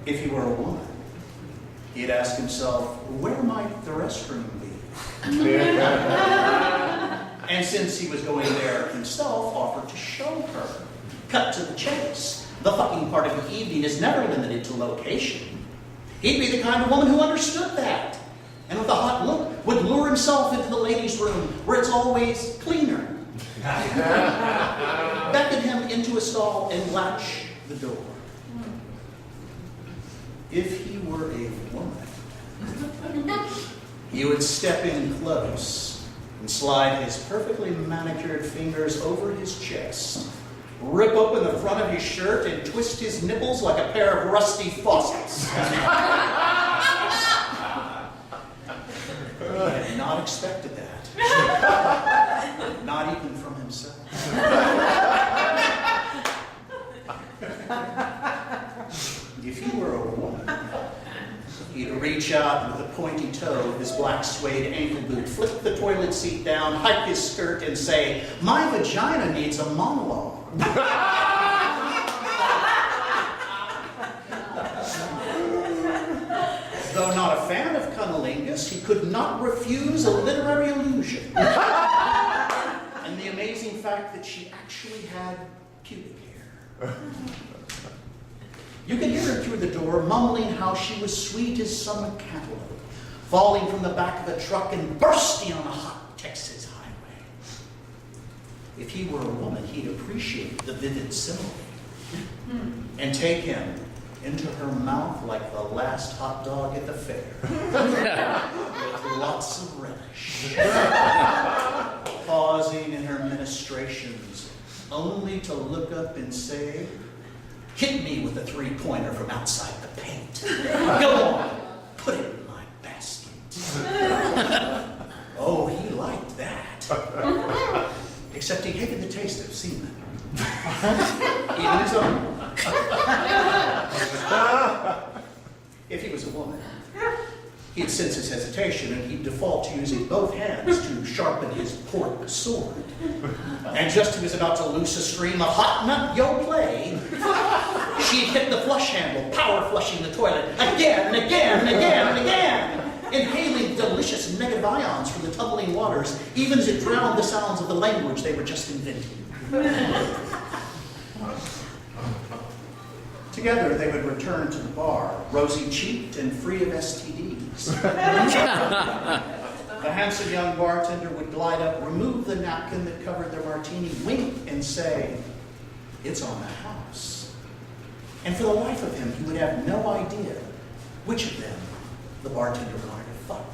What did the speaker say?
If he were a woman, he'd ask himself, where might the restroom be? And since he was going there himself, offered to show her. Cut to the chase. The fucking part of the evening is never limited to location. He'd be the kind of woman who understood that, and with a hot look would lure himself into the ladies' room where it's always cleaner. Beckon him into a stall and latch the door. If he were a woman, he would step in close and slide his perfectly manicured fingers over his chest, rip open the front of his shirt, and twist his nipples like a pair of rusty faucets. He had not expected that. Not even from himself. If he were a woman, he'd reach out with a pointy toe of his black suede ankle boot, flip the toilet seat down, hike his skirt, and say, "My vagina needs a monologue." Though not a fan of cunnilingus, he could not refuse a literary illusion. And the amazing fact that she actually had pubic hair. You could hear her through the door mumbling how she was sweet as summer cantaloupe, falling from the back of a truck and bursting on a hot Texas highway. If he were a woman, he'd appreciate the vivid simile and take him into her mouth like the last hot dog at the fair, with lots of relish, pausing in her ministrations only to look up and say, "Hit me with a three-pointer from outside the paint. Go on, put it in my basket." Oh, he liked that. Except he hated the taste of semen. Even his own. If he was a woman, he'd sense his hesitation and he'd default to using both hands to sharpen his pork sword. And just as he was about to loose a stream of hot nut yo play, she'd hit the flush handle, power flushing the toilet again and again and again and again, inhaling delicious negative ions from the tumbling waters, even as it drowned the sounds of the language they were just inventing. Together, they would return to the bar, rosy-cheeked and free of STDs. The handsome young bartender would glide up, remove the napkin that covered their martini, wink, and say, "It's on the house." And for the life of him, he would have no idea which of them the bartender wanted to fuck.